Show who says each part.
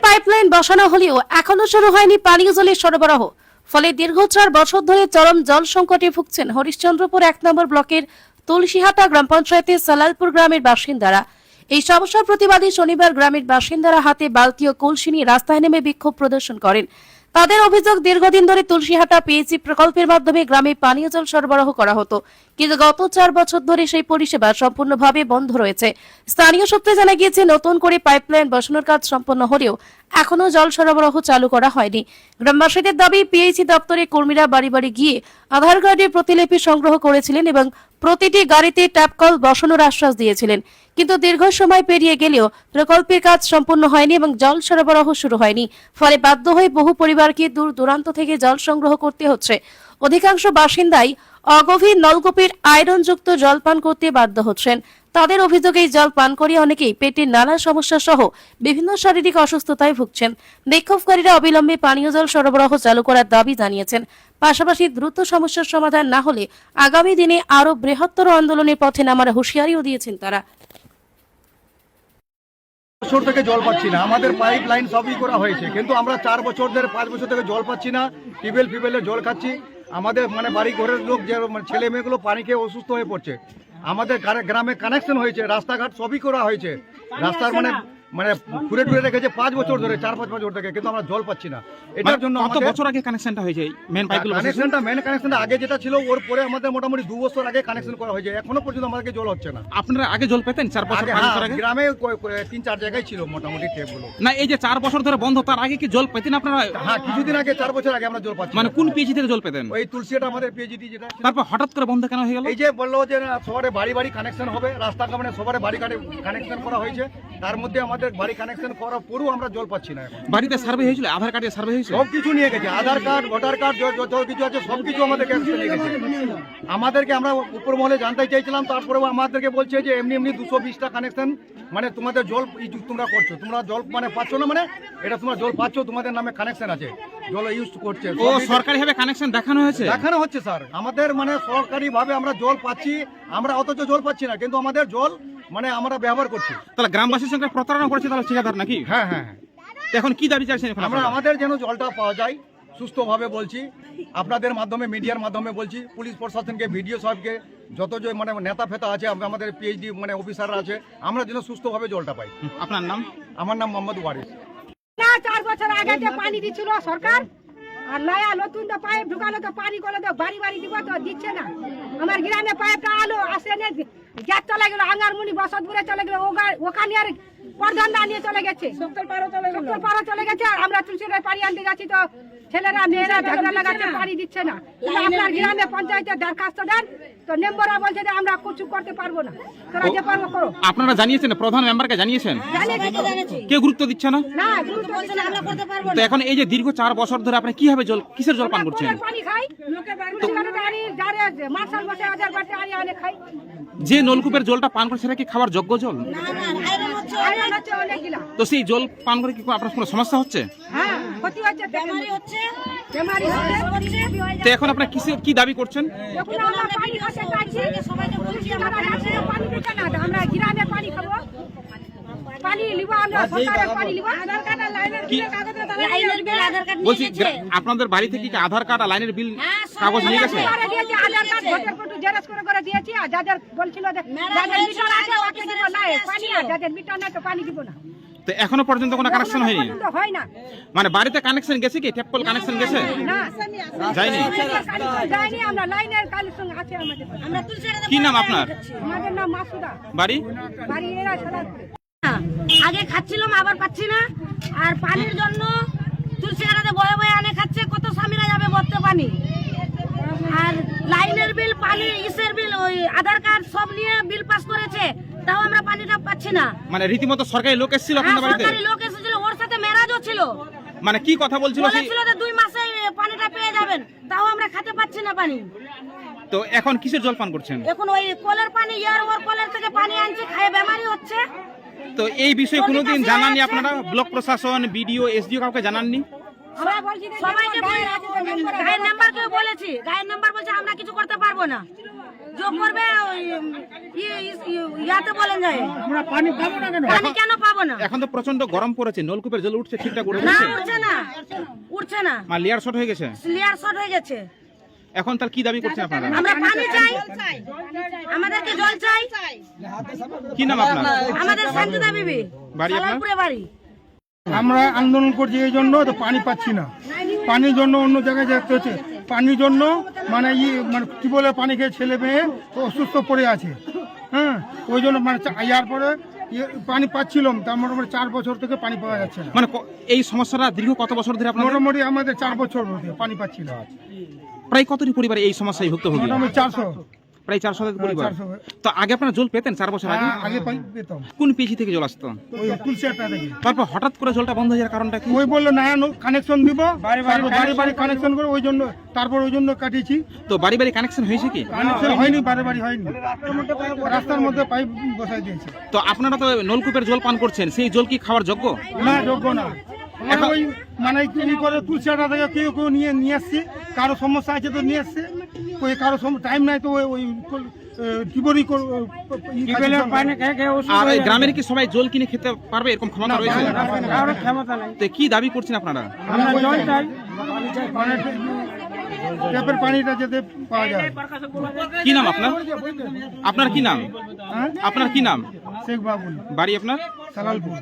Speaker 1: Pipeline বসানো হলেও এখনো শুরু হয়নি পানীয় জলের সরবরাহ। ফলে দীর্ঘ 4 বছর ধরে চরম জল সংকটে ভুগছেন হরিশ্চন্দ্রপুর 1 নম্বর ব্লকের তুলসীহাটা গ্রাম পঞ্চায়েতের সালালপুর গ্রামের বাসিন্দারা। এই সমস্যার প্রতিবাদে শনিবার গ্রামের বাসিন্দারা হাতে বালতি ও কলসি নিয়ে রাস্তায় নেমে বিক্ষোভ প্রদর্শন করেন। তাদের অভিযোগ, দীর্ঘদিন ধরে তুলসীহাটা পিএইচি প্রকল্পের মাধ্যমে গ্রামে পানীয় জল সরবরাহ করা হতো, কিন্তু গত 4 বছর ধরে সেই পরিষেবা সম্পূর্ণভাবে বন্ধ রয়েছে। স্থানীয় সূত্রে জানা গিয়েছে, নতুন করে পাইপলাইন বসানোর কাজ সম্পন্ন হলেও এখনো জল সরবরাহ চালু করা হয়নি। গ্রামবাসীদের দাবি, পিএইচি দপ্তরে কর্মীরা বাড়ি বাড়ি গিয়ে আধার কার্ডের প্রতিলিপি সংগ্রহ করেছিলেন এবং প্রতিটি গাড়িতে ট্যাপ কল বসানোর আশ্বাস দিয়েছিলেন, কিন্তু দীর্ঘ সময় পেরিয়ে গেলেও প্রকল্পের কাজ সম্পূর্ণ হয়নি এবং জল সরবরাহ শুরু হয়নি। ফলে বাধ্য হয়ে বহু পরিবারকে দূর দূরান্ত থেকে জল সংগ্রহ করতে হচ্ছে। অধিকাংশ বাসিন্দাই অগভীর নলকূপের আয়রনযুক্ত জল পান করতে বাধ্য হচ্ছেন। তাদের অভিযোগ, এই জল পান করে অনেকেই পেটের নানা সমস্যা সহ বিভিন্ন শারীরিক অসুস্থতায় ভুগছেন। বিক্ষোভকারীরা অবিলম্বে পানীয় জল সরবরাহ চালু করার দাবি জানিয়েছেন। পাশাপাশি দ্রুত সমস্যার সমাধান না হলে আগামী দিনে আরো বৃহত্তর আন্দোলনের পথে নামার হুঁশিয়ারিও দিয়েছেন তারা।
Speaker 2: বছর থেকে জল পাচ্ছি না, আমাদের পাইপ লাইন সবই করা হয়েছে, কিন্তু আমরা 4 বছর ধরে 5 বছর থেকে জল পাচ্ছি না। টিউবওয়েলের জল খাচ্ছি। আমাদের বাড়ি ঘরের লোক যে ছেলে মেয়েগুলো পানি খেয়ে অসুস্থ হয়ে পড়ছে। আমাদের গ্রামে কানেকশন হয়েছে, রাস্তাঘাট সবই করা হয়েছে। রাস্তার ঘুরে ঘুরে রেখেছে 5 বছর ধরে, 4-5 বছর থেকে, কিন্তু আমরা জল পাচ্ছি না। এটার জন্য
Speaker 3: কত বছর আগে কানেকশনটা হয়েছে? মেন
Speaker 2: কানেকশনটা আগে যেটা ছিল, ওর পরে আমাদের মোটামুটি 2 বছর আগে কানেকশন করা হয়েছে। এখনো পর্যন্ত আমাদেরকে জল হচ্ছে না।
Speaker 3: আপনারা আগে জল পেতেন 4 বছর আগে?
Speaker 2: গ্রামে 3-4 জায়গায় ছিল মোটামুটি টেপগুলো।
Speaker 3: না, এই যে 4 বছর ধরে বন্ধ, তার আগে কি জল পেতেন আপনারা?
Speaker 2: হ্যাঁ, কিছুদিন আগে 4 বছর আগে আমরা জল পাচ্ছি।
Speaker 3: মানে কোন পিএইচি থেকে জল পেতেন?
Speaker 2: ওই তুলসীটা আমাদের পিএইচি যেটা।
Speaker 3: তারপর হঠাৎ করে বন্ধ কেন হয়ে গেল?
Speaker 2: এই যে বললো যে সবারে বাড়ি বাড়ি কানেকশন হবে, রাস্তা সবারে বাড়ি কানেকশন করা হয়েছে। তার মধ্যে আমাদের বাড়ি কানেকশন করার পরও আমরা জল পাচ্ছি না।
Speaker 3: বাড়িতে সার্ভে হয়েছিল, আধার কার্ডে সার্ভে হয়েছিল,
Speaker 2: সবকিছু নিয়ে গেছে। আধার কার্ড, ভোটার কার্ড, যত কিছু আছে সবকিছু আমাদেরকে নিয়ে গেছে। আমাদেরকে আমরা উপর মহলে জানতে চাইছিলাম, তারপরেও আমাদেরকে বলছে যে এমনি 220টা কানেকশন, তোমাদের জল তোমরা করছো, তোমরা জল পাচ্ছ না, এটা তোমরা জল পাচ্ছ, তোমাদের নামে কানেকশন আছে, জল ইউজ করছে।
Speaker 3: ও সরকারি ভাবে কানেকশন দেখানো
Speaker 2: হচ্ছে স্যার। আমাদের সরকারি ভাবে আমরা জল পাচ্ছি, আমরা অথচ জল পাচ্ছি না, কিন্তু আমাদের জল আমরা ব্যবহার করছি।
Speaker 3: তাহলে গ্রামবাসীর সঙ্গে প্রতারণা করছে তাহলে ঠিকাদার নাকি?
Speaker 2: হ্যাঁ হ্যাঁ।
Speaker 3: এখন কি দাবি চাইছেন?
Speaker 2: আমরা আমাদের যেন জলটা পাওয়া যায় সুস্থভাবে বলছি, আপনাদের মাধ্যমে, মিডিয়ার মাধ্যমে বলছি, পুলিশ প্রশাসনকে, ভিডিও সাহেবকে, যত যে নেতা ফেতা আছে, আমাদের পিএইচডি অফিসাররা আছে, আমরা যেন সুস্থভাবে জলটা পাই।
Speaker 3: আপনার নাম?
Speaker 2: আমার নাম মোহাম্মদ ওয়ারিস।
Speaker 4: 4 বছর আগে পানি দিচ্ছিল সরকার, আর নয়া নতুন তো পাইপ ঢুকালো, তো পানি করলো, তো বাড়ি বাড়ি দিব, তো দিচ্ছে না। আমার গ্রামে পাইপটা আলো আসে, গ্যাস চলে গেল, আঙ্গারমুনি বসতপুরে চলে গেল, ওখানে আর প্রধান নিয়ে চলে গেছে, সত্তর পাড়া চলে গেছে। আর আমরা তুলসীর পানি আনতে যাচ্ছি, তো ছেলেরা মেয়েরা ঝগড়া লাগাচ্ছে, পানি দিচ্ছে না। আপনার গ্রামে পঞ্চায়েতে দরখাস্ত দেন, তো মেম্বাররা বলছে যে আমরা কিছু করতে পারবো না, তোরা যে পারবো করো।
Speaker 3: আপনারা জানিয়েছেন? প্রধান মেম্বারকে জানিয়েছেন? কেউ গুরুত্ব দিচ্ছে না? তো এখন এই যে দীর্ঘ 4 বছর ধরে আপনি কিভাবে কিসের জল পান করছেন?
Speaker 4: পানি খাই, মার্শাল বসে আজার বাড়তে আনে খাই।
Speaker 3: যে নলকূপের জলটা পান করছে সেটা কি খাওয়ার যোগ্য জল? তো সেই জল পান করে কি আপনার কোনো সমস্যা হচ্ছে? তো এখন আপনার কি দাবি করছেন? বলছি, আপনাদের বাড়ি থেকে কি আধার কার্ড আর লাইনের বিল কাগজ নিয়ে গেছে? তো এখনো পর্যন্ত কোনো কানেকশন হয়নি? মানে বাড়িতে কানেকশন গেছে কি? ট্যাপ কল কানেকশন গেছে? যায়নি। কি নাম আপনার? বাড়ি?
Speaker 5: আগে খাচ্ছিলাম, আবার পাচ্ছি না। আর পানির জন্য তুলসীহাটাতে বয়ে বয়ে আনে খাচ্ছে, কত স্বামীরা যাবে বর্তে পানি। আর লাইনের বিল, পানি, ইসের বিল, ওই আধার কার্ড সব নিয়ে বিল পাস করেছে, তাও আমরা পানিটা পাচ্ছি না।
Speaker 3: মানে রীতিমতো সরকারি লোক এসেছিল আপনাদের বাড়িতে?
Speaker 5: সরকারি লোক এসেছিল, ওর সাথে মেরাজও ছিল।
Speaker 3: মানে কি কথা বলছিল?
Speaker 5: বলেছিল যে 2 মাসে পানিটা পেয়ে যাবেন, তাও আমরা খেতে পাচ্ছি না পানি।
Speaker 3: তো এখন কিসের জল পান করছেন?
Speaker 5: এখন ওই কলের পানি, ইয়ার ওর কলের থেকে পানি আনছে, খায় বেমারি হচ্ছে।
Speaker 3: তো এই বিষয়ে কোনোদিন জানাননি আপনারা? ব্লক প্রশাসন, বিডিও, এসডিও কাউকে জানাননি?
Speaker 4: আমরা বলছি যে
Speaker 5: সবাইকে গায়ের নাম্বারকে বলেছি, গায়ের নাম্বার বলছে আমরা কিছু করতে পারবো না, যোগ করবে ওই ইয়াতে বলেন যায়।
Speaker 2: আমরা পানি পাবো না কেন?
Speaker 5: পানি কেন পাবো না?
Speaker 3: এখন তো প্রচন্ড গরম পড়েছে, নলকূপের জল উঠছে ঠিকঠাক উঠছে
Speaker 5: না উঠছে না, উঠছে না,
Speaker 3: লেয়ার শর্ট হয়ে গেছে।
Speaker 5: ক্লিয়ার শর্ট হয়ে গেছে।
Speaker 3: এখন তার কি দাবি করছেন আপনারা?
Speaker 5: আমরা পানি চাই, আমাদেরকে জল চাই।
Speaker 3: কি নাম আপনার?
Speaker 5: আমাদের শান্তিদা বিবি,
Speaker 3: বাড়ি আপনার?
Speaker 5: সালালপুরে বাড়ি।
Speaker 2: আমরা আন্দোলন করছি এই জন্য তো পানি পাচ্ছি না, পানির জন্য অন্য জায়গায় যেতে হচ্ছে। পানির জন্য মানে মানে কি বলে পানি খেয়ে ছেলে মেয়ে অসুস্থ পড়ে আছে। হ্যাঁ, ওই জন্য মানে ইয়ার পরে পানি পাচ্ছিলাম, তার মোটামুটি 4 বছর থেকে পানি পাওয়া যাচ্ছে না।
Speaker 3: মানে এই সমস্যাটা দীর্ঘ কত বছর ধরে আপনার?
Speaker 2: মোটামুটি আমাদের 4 বছর ধরে পানি পাচ্ছি না।
Speaker 3: প্রায় কতটি পরিবার এই সমস্যায় ভুক্তভোগী?
Speaker 2: মোটামুটি 400।
Speaker 3: প্রায় 400 পরিবার।
Speaker 2: 400।
Speaker 3: তো আগে আপনারা জল পেতেন 4 বছর আগে?
Speaker 2: আগে পেতাম
Speaker 3: কোন পিজি থেকে জল আসতো?
Speaker 2: ওই তুলসী আটটা থেকে।
Speaker 3: তারপর হঠাৎ করে জলটা বন্ধ হয়ে যাওয়ার কারণটা কি?
Speaker 2: ওই বললো নয়া কানেকশন দিব, বাড়ি বাড়ি কানেকশন করে, ওই জন্য তারপর ওই জন্য কাটিয়েছি।
Speaker 3: তো বাড়ি বাড়ি কানেকশন হয়েছে কি?
Speaker 2: কানেকশন হয়নি, বাড়ি হয়নি, রাস্তার মধ্যে পাইপ বসাই দিয়েছে।
Speaker 3: তো আপনারা তো নলকূপের জল পান করছেন, সেই জল কি খাওয়ার যোগ্য?
Speaker 2: না, যোগ্য না। এখন ওই মানে কি করে তুলসী আটটা থেকে কেউ কেউ নিয়ে আসছে, কারো সমস্যা আছে তো নিয়ে আসছে, ওই কারো টাইম নাই তো ওই টিবরি
Speaker 3: আর এই গ্রামের কি সবাই জল কিনে খেতে পারবে এরকম ক্ষমতা রয়েছে? তো কি দাবি করছেন আপনারা?
Speaker 2: আমরা জল চাই, মানে ট্যাপের পানিটা যাতে পাওয়া যায়।
Speaker 3: কি নাম আপনার? আপনার কি নাম?
Speaker 2: হ্যাঁ,
Speaker 3: আপনার কি নাম?
Speaker 2: শেখ বাবুল,
Speaker 3: বাড়ি আপনার?
Speaker 2: সালালপুর।